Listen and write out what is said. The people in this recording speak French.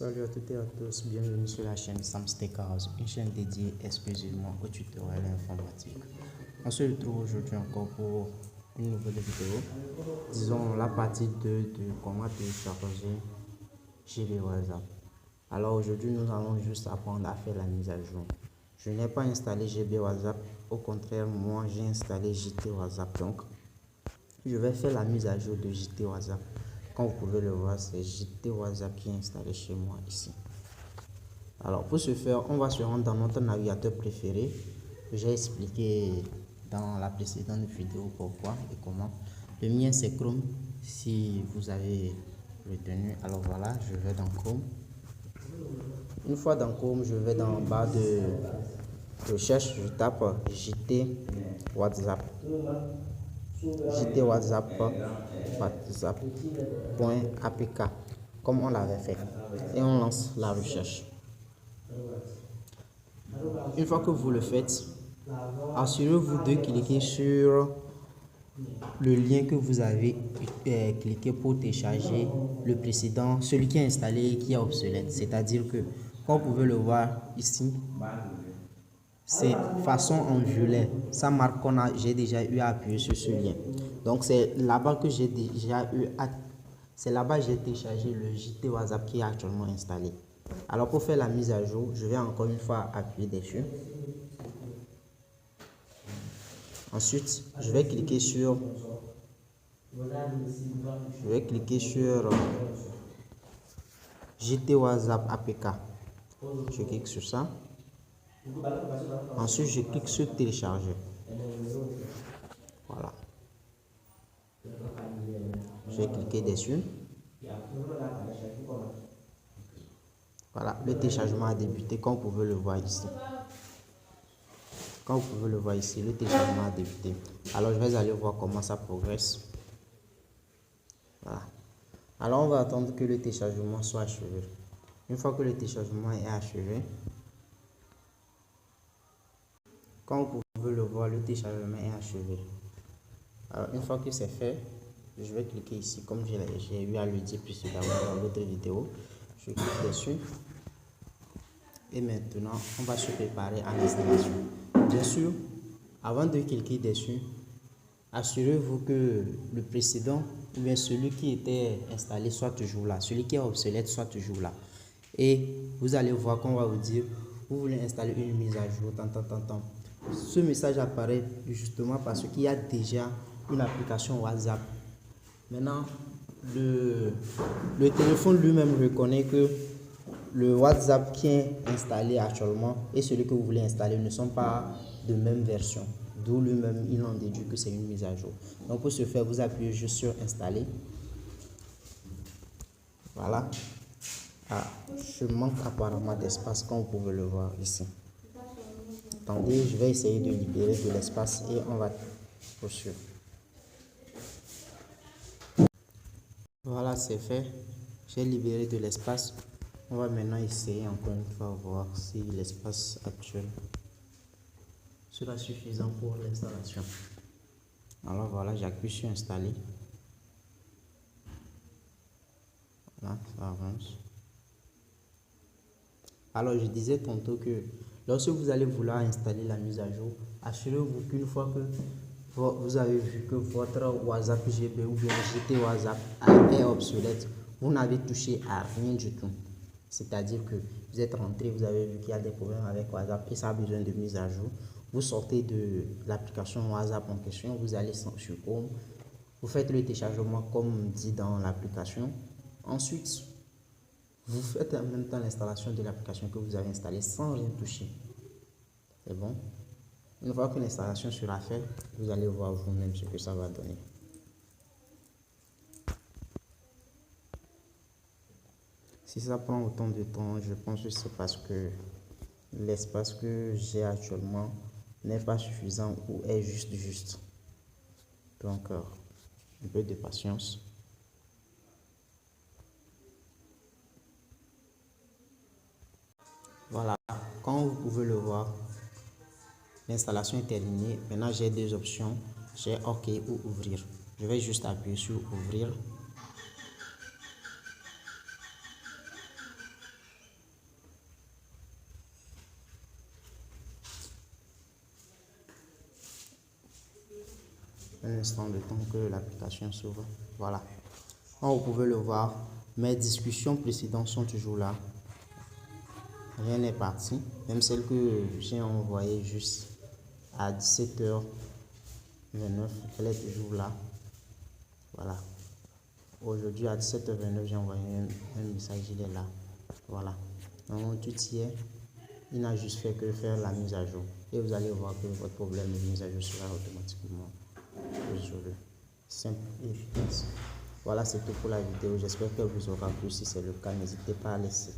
Salut à toutes et à tous, bienvenue sur la chaîne SamsTechHouse, une chaîne dédiée exclusivement aux tutoriels informatiques. On se retrouve aujourd'hui encore pour une nouvelle vidéo, disons la partie 2 de comment télécharger JB WhatsApp. Alors aujourd'hui nous allons juste apprendre à faire la mise à jour. Je n'ai pas installé GB WhatsApp, au contraire moi j'ai installé JT WhatsApp, donc je vais faire la mise à jour de JT WhatsApp. Comme vous pouvez le voir, c'est JT WhatsApp qui est installé chez moi ici. Alors pour ce faire, on va se rendre dans notre navigateur préféré. J'ai expliqué dans la précédente vidéo pourquoi et comment. Le mien c'est Chrome, si vous avez retenu. Alors voilà, je vais dans Chrome. Une fois dans Chrome, je vais dans barre de recherche, je tape JT WhatsApp. JT WhatsApp, WhatsApp.apk comme on l'avait fait et on lance la recherche. Une fois que vous le faites, assurez-vous de cliquer sur le lien que vous avez cliqué pour télécharger le précédent, celui qui est installé et qui est obsolète. C'est-à-dire que, comme vous pouvez le voir ici, c'est façon en violet. Ça marque qu'on a, j'ai déjà eu à appuyer sur ce lien. Donc c'est là-bas que j'ai déjà eu à, c'est là-bas que j'ai téléchargé le JT WhatsApp qui est actuellement installé. Alors pour faire la mise à jour, je vais encore une fois appuyer dessus. Ensuite, je vais cliquer sur JT WhatsApp APK. Je clique sur ça. Ensuite, je clique sur télécharger. Voilà. Je vais cliquer dessus. Voilà, le téléchargement a débuté comme vous pouvez le voir ici. Comme vous pouvez le voir ici, le téléchargement a débuté. Alors, je vais aller voir comment ça progresse. Voilà. Alors, on va attendre que le téléchargement soit achevé. Une fois que le téléchargement est achevé, comme vous pouvez le voir, le téléchargement est achevé. Alors, une fois que c'est fait, je vais cliquer ici, comme j'ai eu à le dire précédemment dans l'autre vidéo. Je clique dessus. Et maintenant, on va se préparer à l'installation. Bien sûr, avant de cliquer dessus, assurez-vous que le précédent ou bien celui qui était installé soit toujours là. Celui qui est obsolète soit toujours là. Et vous allez voir qu'on va vous dire, vous voulez installer une mise à jour, tant. Ce message apparaît justement parce qu'il y a déjà une application WhatsApp. Maintenant, le téléphone lui-même reconnaît que le WhatsApp qui est installé actuellement et celui que vous voulez installer ne sont pas de même version. D'où lui-même, il en déduit que c'est une mise à jour. Donc pour ce faire, vous appuyez juste sur installer. Voilà. Ah, je manque apparemment d'espace comme vous pouvez le voir ici. Attendez, je vais essayer de libérer de l'espace et on va poursuivre. Voilà, c'est fait. J'ai libéré de l'espace. On va maintenant essayer encore une fois voir si l'espace actuel sera suffisant pour l'installation. Alors voilà, j'appuie sur installer. Voilà, ça avance. Alors je disais tantôt que lorsque vous allez vouloir installer la mise à jour, assurez-vous qu'une fois que vous avez vu que votre WhatsApp GB ou bien JT WhatsApp est obsolète, vous n'avez touché à rien du tout. C'est-à-dire que vous êtes rentré, vous avez vu qu'il y a des problèmes avec WhatsApp et ça a besoin de mise à jour. Vous sortez de l'application WhatsApp en question, vous allez sur Chrome, vous faites le téléchargement comme dit dans l'application. Ensuite, vous faites en même temps l'installation de l'application que vous avez installée sans rien toucher. C'est bon? Une fois que l'installation sera faite, vous allez voir vous-même ce que ça va donner. Si ça prend autant de temps, je pense que c'est parce que l'espace que j'ai actuellement n'est pas suffisant ou est juste. Donc, un peu de patience. Voilà, comme vous pouvez le voir, l'installation est terminée. Maintenant, j'ai deux options. J'ai OK ou ouvrir. Je vais juste appuyer sur ouvrir. un instant de temps que l'application s'ouvre. Voilà. Comme vous pouvez le voir, mes discussions précédentes sont toujours là. Rien n'est parti. Même celle que j'ai envoyée juste à 17h29, elle est toujours là. Voilà. Aujourd'hui à 17h29, j'ai envoyé un message, il est là. Voilà. Donc tout y est. Il n'a juste fait que faire la mise à jour. Et vous allez voir que votre problème de mise à jour sera automatiquement résolu. Simple et efficace. Voilà, c'est tout pour la vidéo. J'espère qu'elle vous aura plu. Si c'est le cas, n'hésitez pas à laisser.